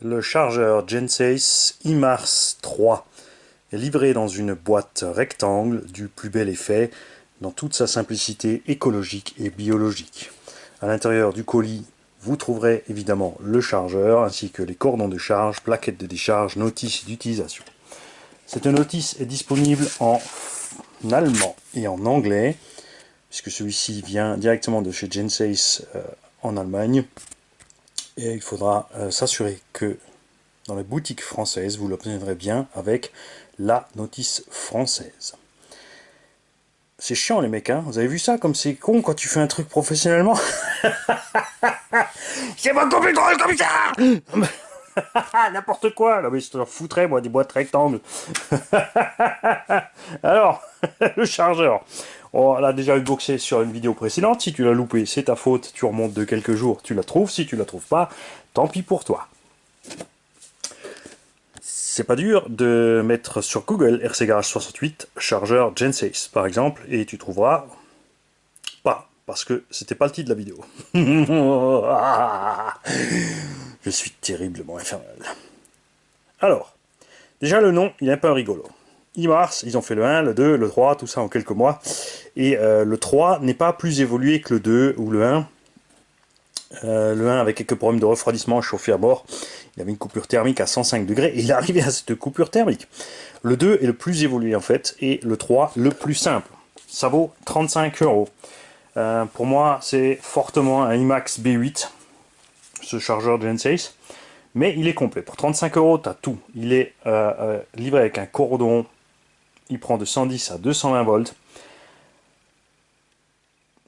Le chargeur Gensace IMARS 3 est livré dans une boîte rectangle du plus bel effet, dans toute sa simplicité écologique et biologique. À l'intérieur du colis, vous trouverez évidemment le chargeur, ainsi que les cordons de charge, plaquettes de décharge, notices d'utilisation. Cette notice est disponible en allemand et en anglais, puisque celui-ci vient directement de chez Gensace en Allemagne. Et il faudra s'assurer que dans les boutiques françaises, vous l'obtiendrez bien avec la notice française. C'est chiant les mecs, hein. Vous avez vu ça comme c'est con quand tu fais un truc professionnellement. C'est pas compliqué comme ça. N'importe quoi. Là, mais je te foutrais moi des boîtes rectangles. Alors, le chargeur. On l'a déjà unboxé sur une vidéo précédente. Si tu l'as loupé, c'est ta faute. Tu remontes de quelques jours, tu la trouves. Si tu la trouves pas, tant pis pour toi. C'est pas dur de mettre sur Google RC Garage 68 chargeur Gensace par exemple et tu trouveras pas parce que c'était pas le titre de la vidéo. Je suis terriblement infernal. Alors, déjà le nom, il est un peu rigolo. IMARS, ils ont fait le 1, le 2, le 3, tout ça en quelques mois. Et le 3 n'est pas plus évolué que le 2 ou le 1. Le 1 avec quelques problèmes de refroidissement, chauffé à bord. Il avait une coupure thermique à 105 degrés et il est arrivé à cette coupure thermique. Le 2 est le plus évolué en fait et le 3 le plus simple. Ça vaut 35 €. Pour moi, c'est fortement un IMAX B8, ce chargeur Gensace. Mais il est complet. Pour 35 €, tu as tout. Il est livré avec un cordon. Il prend de 110 à 220 volts.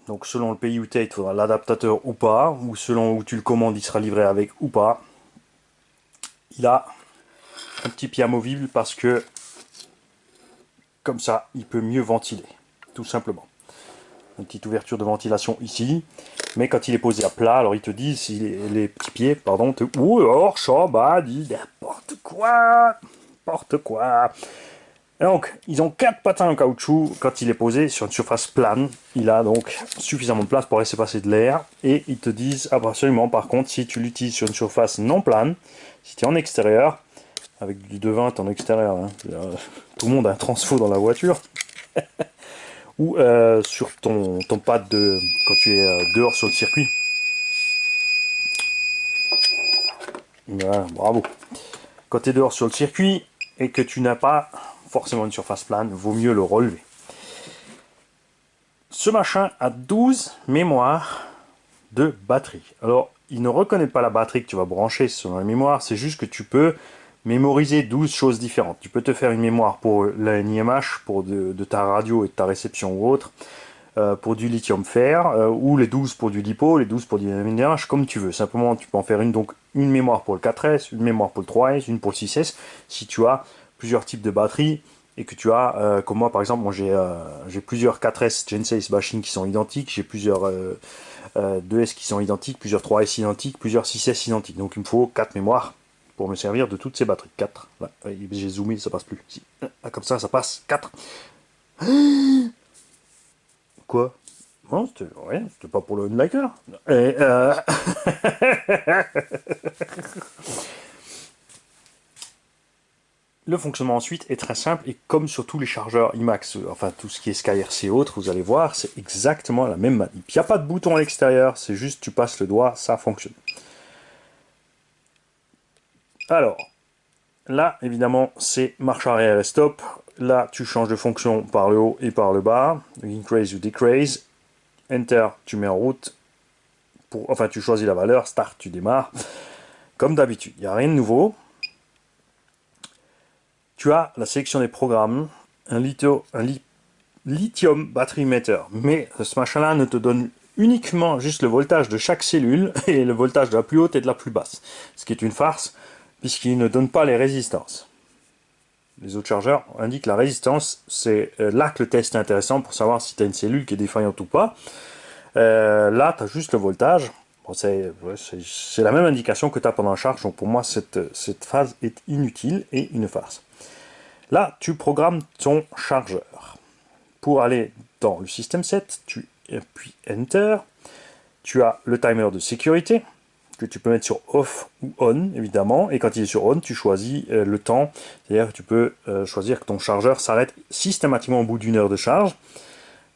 Donc selon le pays où tu es, il te faudra l'adaptateur ou pas. Ou selon où tu le commandes, il sera livré avec ou pas. Il a un petit pied amovible parce que comme ça, il peut mieux ventiler. Tout simplement. Une petite ouverture de ventilation ici. Mais quand il est posé à plat, alors ils te disent, si les petits pieds, pardon, te... Ouh, alors, ça, bah, dit n'importe quoi. N'importe quoi. Donc, ils ont 4 patins en caoutchouc. Quand il est posé sur une surface plane, il a donc suffisamment de place pour laisser passer de l'air. Et ils te disent absolument, par contre, si tu l'utilises sur une surface non plane, si tu es en extérieur, avec du 220 en extérieur, hein, tout le monde a un transfo dans la voiture, ou sur ton pad de quand tu es dehors sur le circuit. Voilà, bravo. Quand tu es dehors sur le circuit et que tu n'as pas forcément une surface plane, vaut mieux le relever. Ce machin a 12 mémoires de batterie. Alors, il ne reconnaît pas la batterie que tu vas brancher sur la mémoire, c'est juste que tu peux mémoriser 12 choses différentes. Tu peux te faire une mémoire pour l'NIMH, pour de ta radio et de ta réception ou autre, pour du lithium-fer, ou les 12 pour du LiPo, les 12 pour du NIMH, comme tu veux. Simplement, tu peux en faire une, donc une mémoire pour le 4S, une mémoire pour le 3S, une pour le 6S, si tu as plusieurs types de batteries, et que tu as, comme moi par exemple, moi j'ai plusieurs 4S Gensace Bashing qui sont identiques, j'ai plusieurs 2S qui sont identiques, plusieurs 3S identiques, plusieurs 6S identiques. Donc il me faut 4 mémoires pour me servir de toutes ces batteries. 4. J'ai zoomé, ça passe plus. Si. Comme ça passe. 4. Quoi? Non, c'était pas pour le unliker. Et le fonctionnement ensuite est très simple et comme sur tous les chargeurs IMAX, enfin tout ce qui est SkyRC et autres, vous allez voir, c'est exactement la même manip. Il n'y a pas de bouton à l'extérieur, c'est juste tu passes le doigt, ça fonctionne. Alors, là évidemment c'est marche arrière et stop. Là tu changes de fonction par le haut et par le bas, increase ou decrease. Enter, tu mets en route. Enfin tu choisis la valeur, start, tu démarres. Comme d'habitude, il n'y a rien de nouveau. Tu as la sélection des programmes, un lithium battery meter, mais ce machin-là ne te donne uniquement juste le voltage de chaque cellule et le voltage de la plus haute et de la plus basse, ce qui est une farce puisqu'il ne donne pas les résistances. Les autres chargeurs indiquent la résistance, c'est là que le test est intéressant pour savoir si tu as une cellule qui est défaillante ou pas. Là, tu as juste le voltage. Bon, c'est la même indication que tu as pendant la charge, donc pour moi cette phase est inutile et une farce. Là, tu programmes ton chargeur. Pour aller dans le système 7, tu appuies Enter. Tu as le timer de sécurité que tu peux mettre sur off ou on, évidemment. Et quand il est sur on, tu choisis le temps. C'est-à-dire que tu peux choisir que ton chargeur s'arrête systématiquement au bout d'une heure de charge.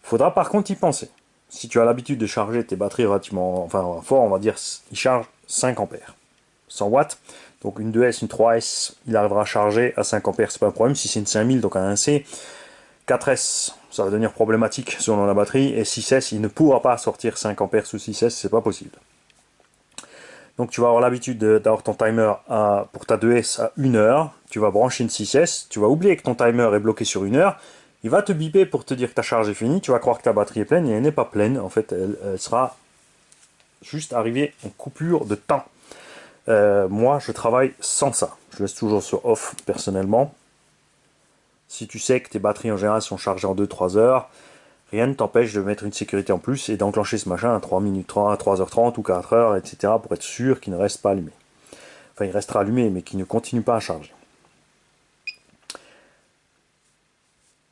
Il faudra par contre y penser. Si tu as l'habitude de charger tes batteries relativement fort, on va dire, il charge 5 ampères. 100 watts. Donc une 2S, une 3S, il arrivera à charger à 5 ampères, c'est pas un problème. Si c'est une 5000, donc un 1C, 4S, ça va devenir problématique selon la batterie. Et 6S, il ne pourra pas sortir 5 ampères sous 6S, c'est pas possible. Donc tu vas avoir l'habitude d'avoir ton timer pour ta 2S à 1 heure. Tu vas brancher une 6S, tu vas oublier que ton timer est bloqué sur 1 heure. Il va te biper pour te dire que ta charge est finie. Tu vas croire que ta batterie est pleine et elle n'est pas pleine. En fait, elle sera juste arrivée en coupure de temps. Moi, je travaille sans ça. Je laisse toujours sur off personnellement. Si tu sais que tes batteries en général sont chargées en 2-3 heures, rien ne t'empêche de mettre une sécurité en plus et d'enclencher ce machin à 3 minutes 30, à 3h30 ou 4h, etc. pour être sûr qu'il ne reste pas allumé. Enfin, il restera allumé, mais qu'il ne continue pas à charger.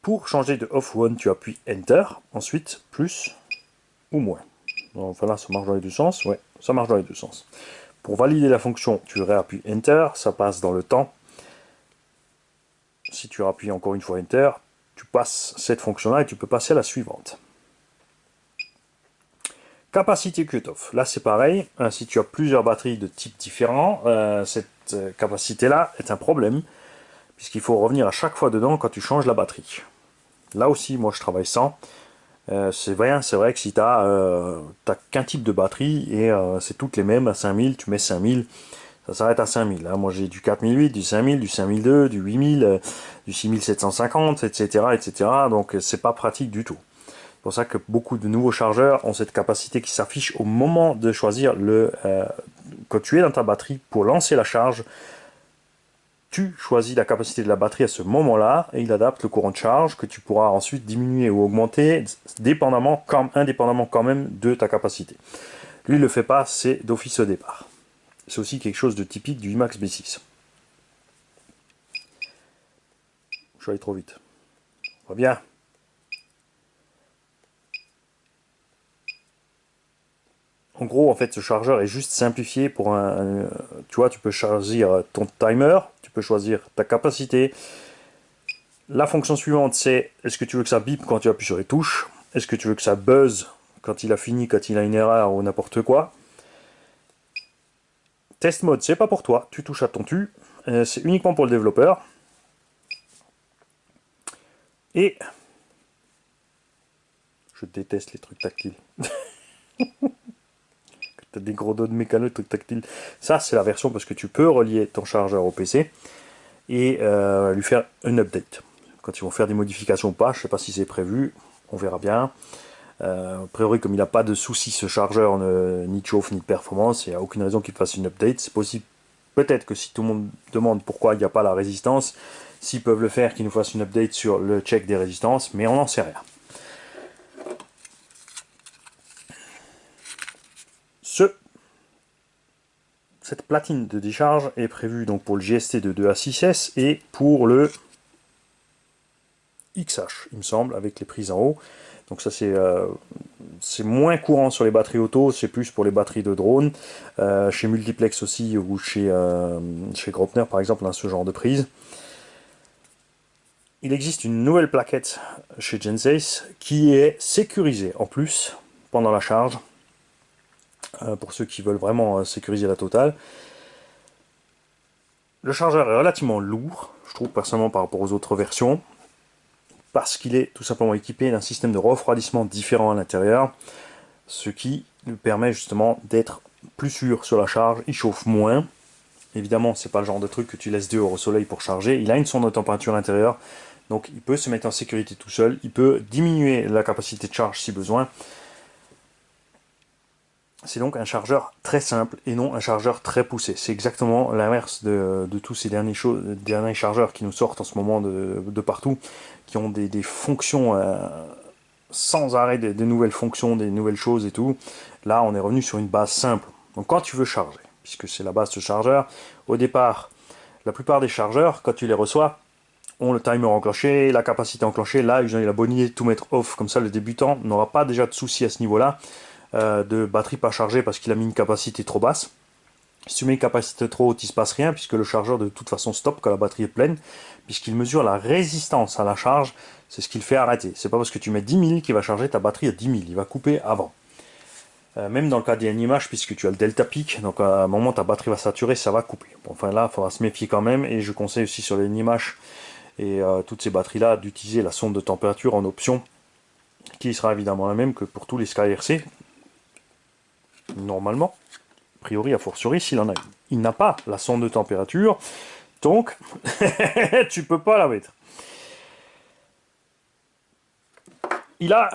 Pour changer de off ou on, tu appuies Enter, ensuite plus ou moins. Enfin là, ça marche dans les deux sens. Ouais, ça marche dans les deux sens. Pour valider la fonction, tu réappuies Enter, ça passe dans le temps. Si tu appuies encore une fois Enter, tu passes cette fonction-là et tu peux passer à la suivante. Capacité cutoff. Là, c'est pareil. Si tu as plusieurs batteries de types différents, cette capacité-là est un problème, puisqu'il faut revenir à chaque fois dedans quand tu changes la batterie. Là aussi, moi, je travaille sans. C'est vrai que si tu n'as qu'un type de batterie et c'est toutes les mêmes à 5000, tu mets 5000, ça s'arrête à 5000. Moi, j'ai du 4008, du 5000, du 5002, du 8000, du 6750, etc., etc. Donc, c'est pas pratique du tout. C'est pour ça que beaucoup de nouveaux chargeurs ont cette capacité qui s'affiche au moment de choisir quand tu es dans ta batterie pour lancer la charge. Tu choisis la capacité de la batterie à ce moment-là et il adapte le courant de charge que tu pourras ensuite diminuer ou augmenter indépendamment quand même de ta capacité. Lui, il ne le fait pas, c'est d'office au départ. C'est aussi quelque chose de typique du IMAX B6. Je suis allé trop vite. On va bien. En gros, en fait, ce chargeur est juste simplifié pour tu vois, tu peux choisir ton timer, tu peux choisir ta capacité. La fonction suivante, c'est est-ce que tu veux que ça bip quand tu appuies sur les touches? Est-ce que tu veux que ça buzz quand il a fini, quand il a une erreur ou n'importe quoi? Test mode, c'est pas pour toi, tu touches à ton tu. C'est uniquement pour le développeur. Et je déteste les trucs tactiles. T'as des gros dos de mécano, trucs tactiles. Ça, c'est la version parce que tu peux relier ton chargeur au PC et lui faire un update. Quand ils vont faire des modifications ou pas, je ne sais pas si c'est prévu, on verra bien. A priori, comme il n'a pas de soucis ce chargeur, ni de chauffe ni de performance, il n'y a aucune raison qu'il fasse une update. C'est possible, peut-être que si tout le monde demande pourquoi il n'y a pas la résistance, s'ils peuvent le faire, qu'ils nous fassent une update sur le check des résistances, mais on n'en sait rien. Cette platine de décharge est prévue donc pour le GST de 2 à 6S et pour le XH, il me semble, avec les prises en haut. Donc ça c'est moins courant sur les batteries auto, c'est plus pour les batteries de drone. Chez Multiplex aussi ou chez Grotner par exemple, on a ce genre de prise. Il existe une nouvelle plaquette chez Gensace qui est sécurisée en plus pendant la charge. Pour ceux qui veulent vraiment sécuriser la totale. Le chargeur est relativement lourd, je trouve personnellement par rapport aux autres versions, parce qu'il est tout simplement équipé d'un système de refroidissement différent à l'intérieur, ce qui lui permet justement d'être plus sûr sur la charge, il chauffe moins. Évidemment, c'est pas le genre de truc que tu laisses dehors au soleil pour charger, il a une sonde de température intérieure, donc il peut se mettre en sécurité tout seul, il peut diminuer la capacité de charge si besoin. C'est donc un chargeur très simple et non un chargeur très poussé. C'est exactement l'inverse de tous ces derniers chargeurs qui nous sortent en ce moment de partout, qui ont des fonctions sans arrêt, des nouvelles fonctions, des nouvelles choses et tout. Là, on est revenu sur une base simple. Donc quand tu veux charger, puisque c'est la base de ce chargeur, au départ, la plupart des chargeurs, quand tu les reçois, ont le timer enclenché, la capacité enclenchée. Là, ils ont la bonne idée de tout mettre off, comme ça le débutant n'aura pas déjà de soucis à ce niveau-là. De batterie pas chargée parce qu'il a mis une capacité trop basse. Si tu mets une capacité trop haute, il se passe rien, puisque le chargeur de toute façon stoppe quand la batterie est pleine, puisqu'il mesure la résistance à la charge, c'est ce qu'il fait arrêter. C'est pas parce que tu mets 10 000 qu'il va charger ta batterie à 10 000, il va couper avant. Même dans le cas des NIMH, puisque tu as le delta peak, donc à un moment ta batterie va saturer, ça va couper. Bon, enfin là, il faudra se méfier quand même, et je conseille aussi sur les NIMH et toutes ces batteries-là d'utiliser la sonde de température en option, qui sera évidemment la même que pour tous les SkyRC, normalement, a priori, a fortiori, s'il en a une. Il n'a pas la sonde de température, donc tu peux pas la mettre. Il a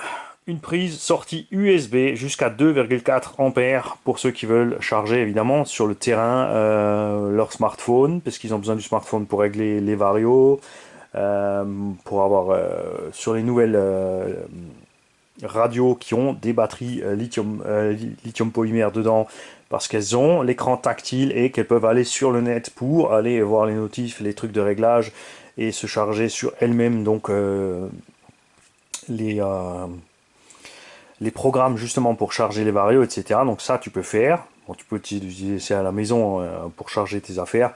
une prise sortie USB jusqu'à 2,4 ampères pour ceux qui veulent charger évidemment sur le terrain leur smartphone, parce qu'ils ont besoin du smartphone pour régler les varios, pour avoir sur les nouvelles radios qui ont des batteries lithium polymère dedans, parce qu'elles ont l'écran tactile et qu'elles peuvent aller sur le net pour aller voir les notifs, les trucs de réglage et se charger sur elles-mêmes, donc les, euh, les programmes justement pour charger les varios, etc. Donc ça tu peux faire. Bon, tu peux utiliser ça à la maison pour charger tes affaires.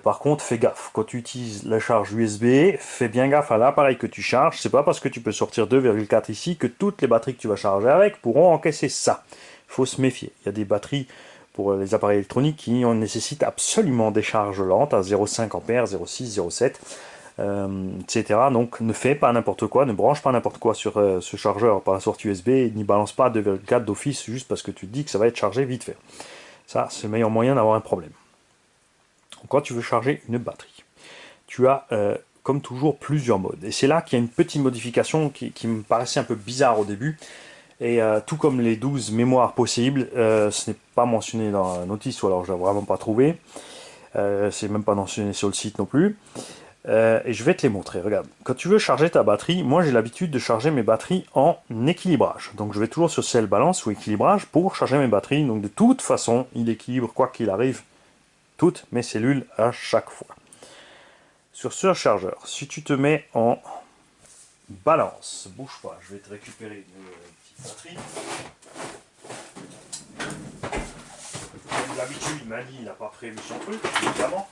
Par contre, fais gaffe. Quand tu utilises la charge USB, fais bien gaffe à l'appareil que tu charges. C'est pas parce que tu peux sortir 2,4 ici que toutes les batteries que tu vas charger avec pourront encaisser ça. Il faut se méfier. Il y a des batteries pour les appareils électroniques qui en nécessitent absolument des charges lentes à 0,5 A, 0,6, 0,7. Etc. Donc ne fais pas n'importe quoi, ne branche pas n'importe quoi sur ce chargeur par la sortie USB, n'y balance pas 2,4 d'office juste parce que tu te dis que ça va être chargé vite fait. Ça, c'est le meilleur moyen d'avoir un problème. Donc, quand tu veux charger une batterie, tu as comme toujours plusieurs modes. Et c'est là qu'il y a une petite modification qui me paraissait un peu bizarre au début. Et tout comme les 12 mémoires possibles, ce n'est pas mentionné dans la notice, ou alors je ne l'ai vraiment pas trouvé. C'est même pas mentionné sur le site non plus. Et je vais te les montrer. Regarde, quand tu veux charger ta batterie, moi j'ai l'habitude de charger mes batteries en équilibrage. Donc je vais toujours sur celle balance ou équilibrage pour charger mes batteries. Donc de toute façon, il équilibre quoi qu'il arrive toutes mes cellules à chaque fois. Sur ce chargeur, si tu te mets en balance, bouge pas, je vais te récupérer une petite batterie. Comme d'habitude, Mali n'a pas prévu son truc, évidemment.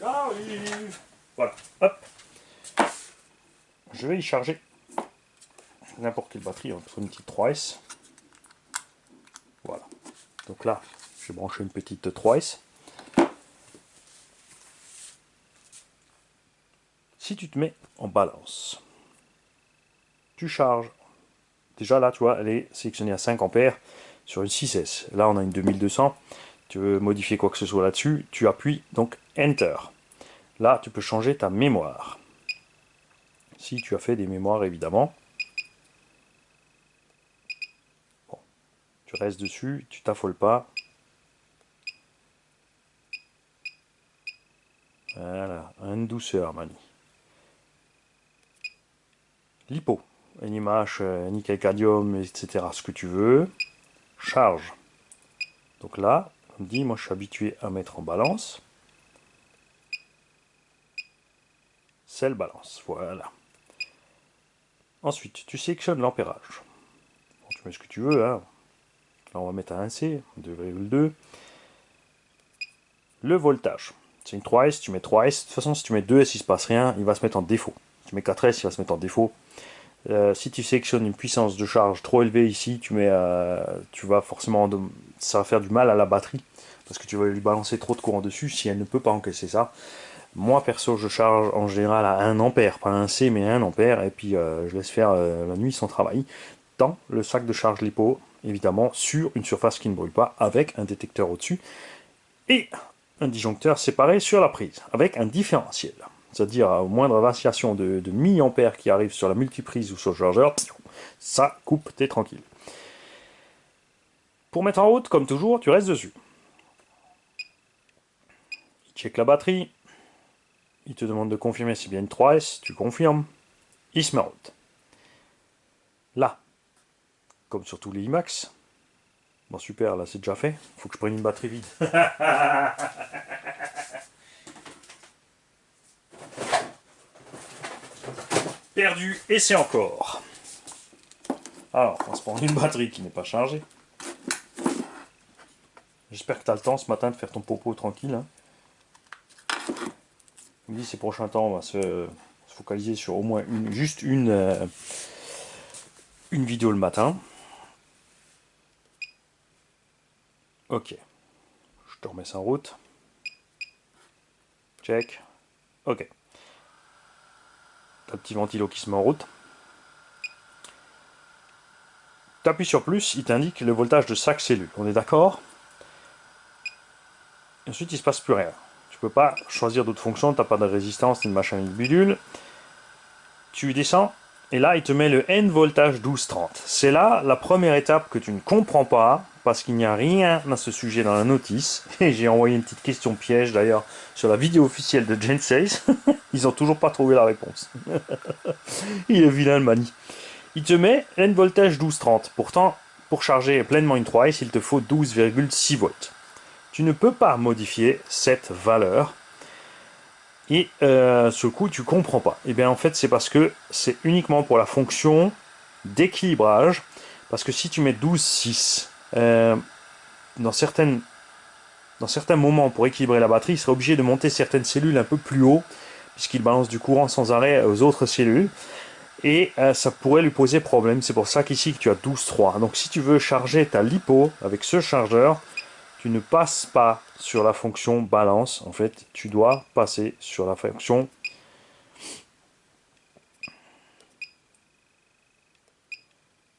J'arrive. Voilà, hop. Je vais y charger n'importe quelle batterie, entre une petite 3S. Voilà. Donc là, j'ai branché une petite 3S. Si tu te mets en balance, tu charges. Déjà là, tu vois, elle est sélectionnée à 5 ampères sur une 6S. Là, on a une 2200. Tu veux modifier quoi que ce soit là-dessus, tu appuies donc Enter. Là, tu peux changer ta mémoire. Si tu as fait des mémoires, évidemment. Bon, tu restes dessus, tu t'affoles pas. Voilà, une douceur, Mani. Lipo, NiMH, nickel cadmium, etc. Ce que tu veux. Charge. Donc là, on me dit, moi je suis habitué à mettre en balance. Celle balance, voilà. Ensuite, tu sélectionnes l'ampérage. Bon, tu mets ce que tu veux, hein. Là, on va mettre à 1C, 2,2. Le voltage. C'est une 3S, tu mets 3S. De toute façon, si tu mets 2S, il ne se passe rien, il va se mettre en défaut. Si tu mets 4S, il va se mettre en défaut. Si tu sélectionnes une puissance de charge trop élevée ici, tu vas forcément, ça va faire du mal à la batterie parce que tu vas lui balancer trop de courant dessus si elle ne peut pas encaisser ça. Moi perso, je charge en général à 1 ampère, pas 1 C mais 1 ampère, et puis je laisse faire la nuit son travail dans le sac de charge LiPo, évidemment sur une surface qui ne brûle pas, avec un détecteur au-dessus et un disjoncteur séparé sur la prise avec un différentiel. C'est-à-dire à moindre vacillation de milliampères qui arrive sur la multiprise ou sur le chargeur, ça coupe, t'es tranquille. Pour mettre en route, comme toujours, tu restes dessus. Il check la batterie, il te demande de confirmer si c'est bien une 3S, tu confirmes, il se met en route. Là, comme sur tous les IMAX, bon super, là c'est déjà fait, faut que je prenne une batterie vide. Perdu, et c'est encore. Alors, on va se prendre une batterie qui n'est pas chargée. J'espère que tu as le temps ce matin de faire ton popo tranquille. Hein. Je me dis, ces prochains temps, on va se focaliser sur au moins juste une vidéo le matin. Ok. Je te remets ça en route. Check. Ok. T'as le petit ventilo qui se met en route. Tu appuies sur plus, il t'indique le voltage de chaque cellule. On est d'accord? Ensuite, il ne se passe plus rien. Tu peux pas choisir d'autres fonctions, tu n'as pas de résistance ni de machin ni de bidule. Tu descends, et là, il te met le N voltage 1230. C'est là la première étape que tu ne comprends pas, parce qu'il n'y a rien à ce sujet dans la notice. Et j'ai envoyé une petite question piège, d'ailleurs, sur la vidéo officielle de Gen6. Ils n'ont toujours pas trouvé la réponse. Il est vilain, le mani. Il te met N voltage 1230. Pourtant, pour charger pleinement une 3S, il te faut 12,6 volts. Tu ne peux pas modifier cette valeur. Et ce coup, tu comprends pas. Et bien en fait, c'est parce que c'est uniquement pour la fonction d'équilibrage. Parce que si tu mets 12,6, dans certains moments, pour équilibrer la batterie, il serait obligé de monter certaines cellules un peu plus haut, puisqu'il balance du courant sans arrêt aux autres cellules. Et ça pourrait lui poser problème. C'est pour ça qu'ici, tu as 12,3. Donc si tu veux charger ta lipo avec ce chargeur, tu ne passes pas sur la fonction balance. En fait, tu dois passer sur la fonction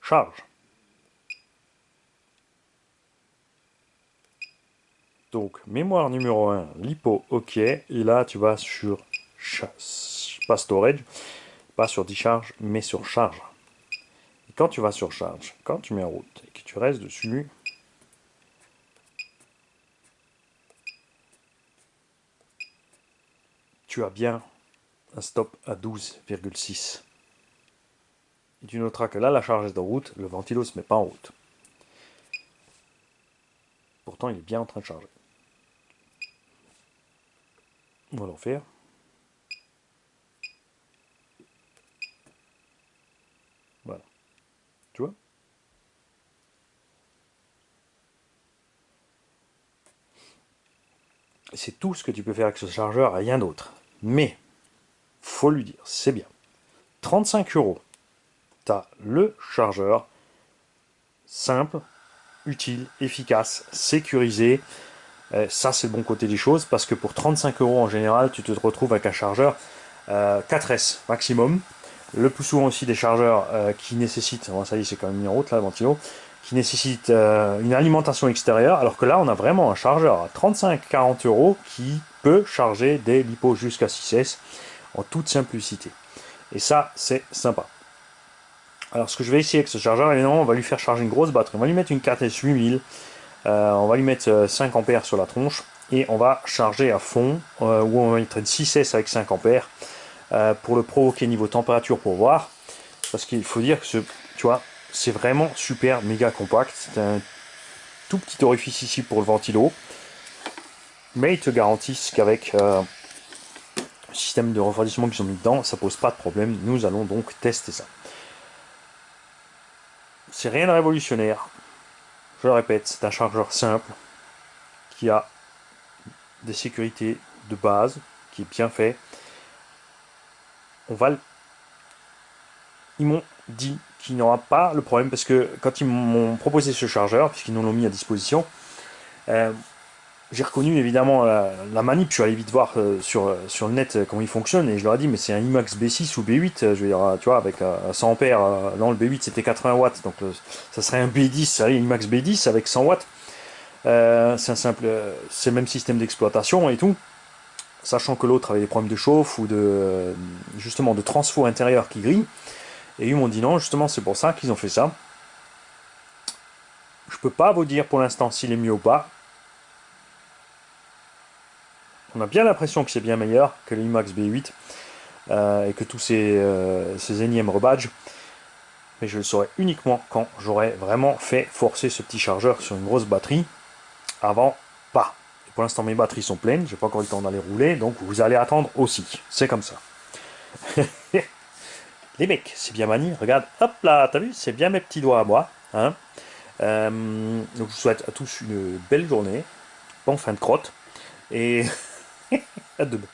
charge. Donc, mémoire numéro 1, lipo, ok. Et là, tu vas sur pas storage, pas sur discharge, mais sur charge. Et quand tu vas sur charge, quand tu mets en route et que tu restes dessus, tu as bien un stop à 12,6. Et tu noteras que là, la charge est en route, le ventilo ne se met pas en route. Pourtant, il est bien en train de charger. On va l'en faire. Voilà. Tu vois? C'est tout ce que tu peux faire avec ce chargeur, rien d'autre. Mais, faut lui dire, c'est bien. 35 €. Tu as le chargeur simple, utile, efficace, sécurisé. Ça, c'est le bon côté des choses, parce que pour 35 € en général, tu te retrouves avec un chargeur 4S maximum. Le plus souvent aussi des chargeurs qui nécessitent, bon, ça y est, c'est quand même mis en route là, le ventilo, qui nécessitent une alimentation extérieure, alors que là, on a vraiment un chargeur à 35-40 € qui peut charger des lipos jusqu'à 6S en toute simplicité. Et ça, c'est sympa. Alors, ce que je vais essayer avec ce chargeur, évidemment, on va lui faire charger une grosse batterie. On va lui mettre une 4S 8000. On va lui mettre 5 ampères sur la tronche. Et on va charger à fond. Ou on va mettre une 6S avec 5 ampères. Pour le provoquer niveau température pour voir. Parce qu'il faut dire que tu vois, c'est vraiment super méga compact. C'est un tout petit orifice ici pour le ventilo. Mais ils te garantissent qu'avec le système de refroidissement qu'ils ont mis dedans, ça pose pas de problème. Nous allons donc tester ça. C'est rien de révolutionnaire. Je le répète, c'est un chargeur simple qui a des sécurités de base, qui est bien fait. Ils m'ont dit qu'il n'y aura pas le problème parce que quand ils m'ont proposé ce chargeur, puisqu'ils nous l'ont mis à disposition, j'ai reconnu évidemment la manip. Je suis allé vite voir sur le net comment il fonctionne et je leur ai dit mais c'est un IMAX B6 ou B8, je veux dire, tu vois, avec 100 ampères. Non, le B8 c'était 80 watts, donc ça serait un B10, allez, IMAX B10 avec 100 watts. C'est un simple, c'est le même système d'exploitation et tout. Sachant que l'autre avait des problèmes de chauffe ou de justement de transfo intérieur qui grille. Et ils m'ont dit non, justement c'est pour ça qu'ils ont fait ça. Je peux pas vous dire pour l'instant s'il est mieux ou pas. On a bien l'impression que c'est bien meilleur que l'IMAX B8 et que tous ces énièmes rebadges. Mais je le saurai uniquement quand j'aurai vraiment fait forcer ce petit chargeur sur une grosse batterie. Avant, pas. Et pour l'instant mes batteries sont pleines, j'ai pas encore eu le temps d'aller rouler, donc vous allez attendre aussi. C'est comme ça. Les mecs, c'est bien manié. Regarde, hop là, t'as vu, c'est bien mes petits doigts à moi. Hein. Donc je vous souhaite à tous une belle journée, bon fin de crotte, et à demain.